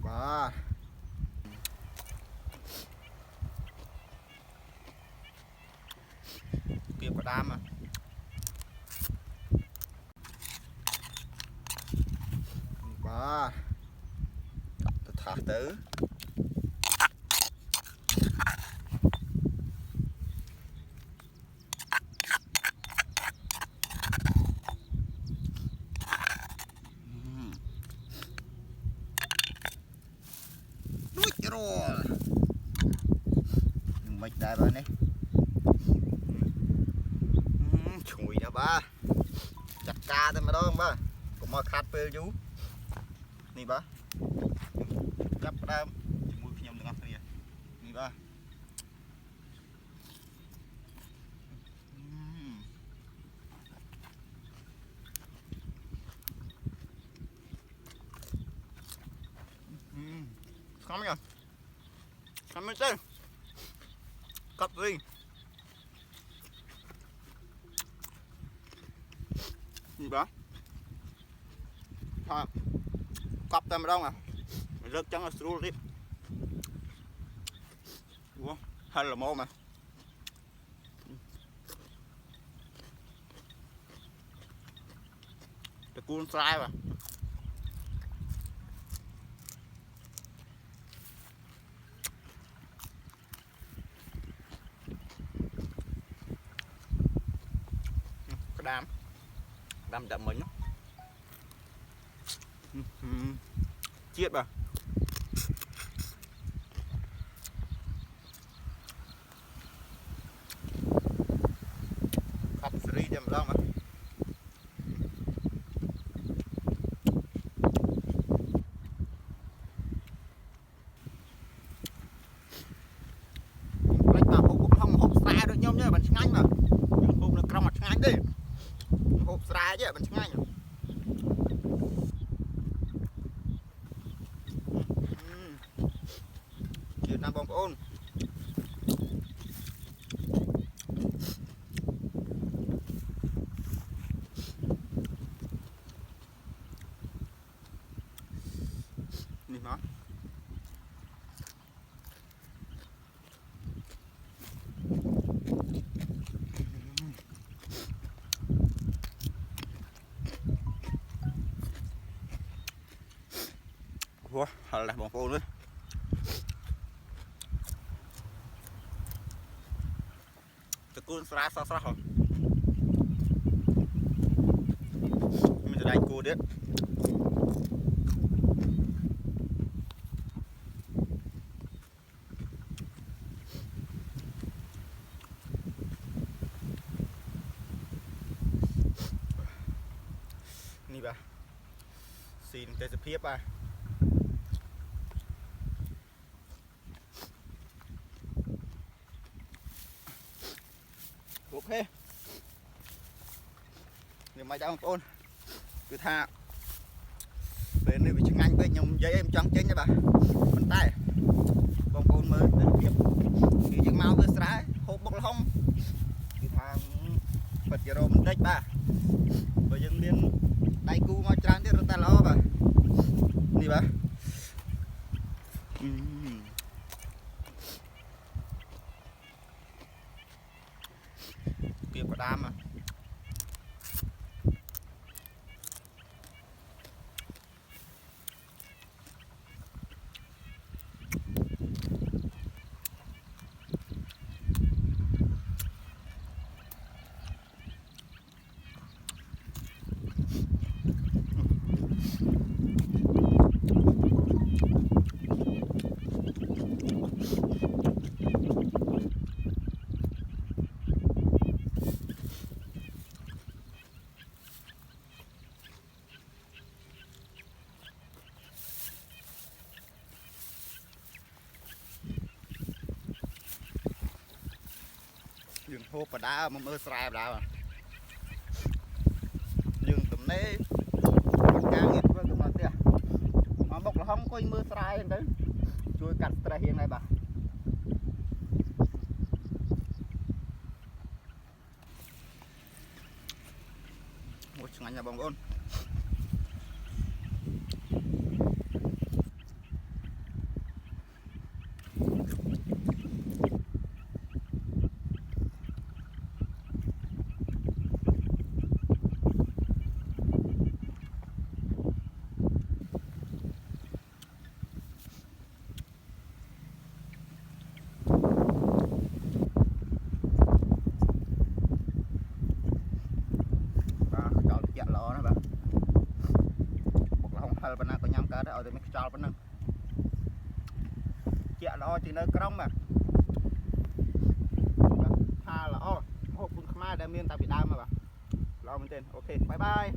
Đó. Kia có đam mà. Đó. Thả tử. Đuôi rồi. Mịch đại bên đi. Chùi nè ba. Chặt ca thôi mà đó không ba. Cũng mà khát phê chú. Nè ba. Cắp đam. Mùi khi nhầm được ngọc này. Nè ba. Không nhờ. Không mới chơi. Cắp gì. Gì đó. Thôi. Cắp tay mà đâu à. Rớt trắng là sưu tiếp. Ủa. Hay là mô mà. Để cuốn sai mà. Cái đam đậm mình chiết vào khắp sri cho mình mà lấy vào hộp xa được nhau nhá bạn ngay mà hộp nó trong mặt ngay đi hộp xa chứ bạn ngay chuyện nam bông ôn nhìn nó wow, là bông ôn đấy từ cuốn xa xa xa rồi mình sẽ đánh cua đấy nè bà xin tới sẽ phiếp à ok nhưng mà đâu ôn cứ tha về nơi bị chứng anh với nhung giấy em trắng chén nha bà bàn tay bông ôn mới đến tiếp thì chừng mau với sái hộp bọc lông cứ tha vật giờ rồi mình đếch bà bây giờ liên tay cu mà trắng thì ta lo bà đi bà kia có đam mà dương hộp và đá mà mơ sài đá mà dương tụm nế càng nghiệp với tụm nó tia mà bọc là không có mơ sài đấy chui cắt sài hiện này bà một ngày nhà bóng ôn ở đây mình cho bên nâng chẹt lo thì nơi cong mà tha là hộp kun khmai đã miên tại Việt Nam mà lo mình tên ok bye bye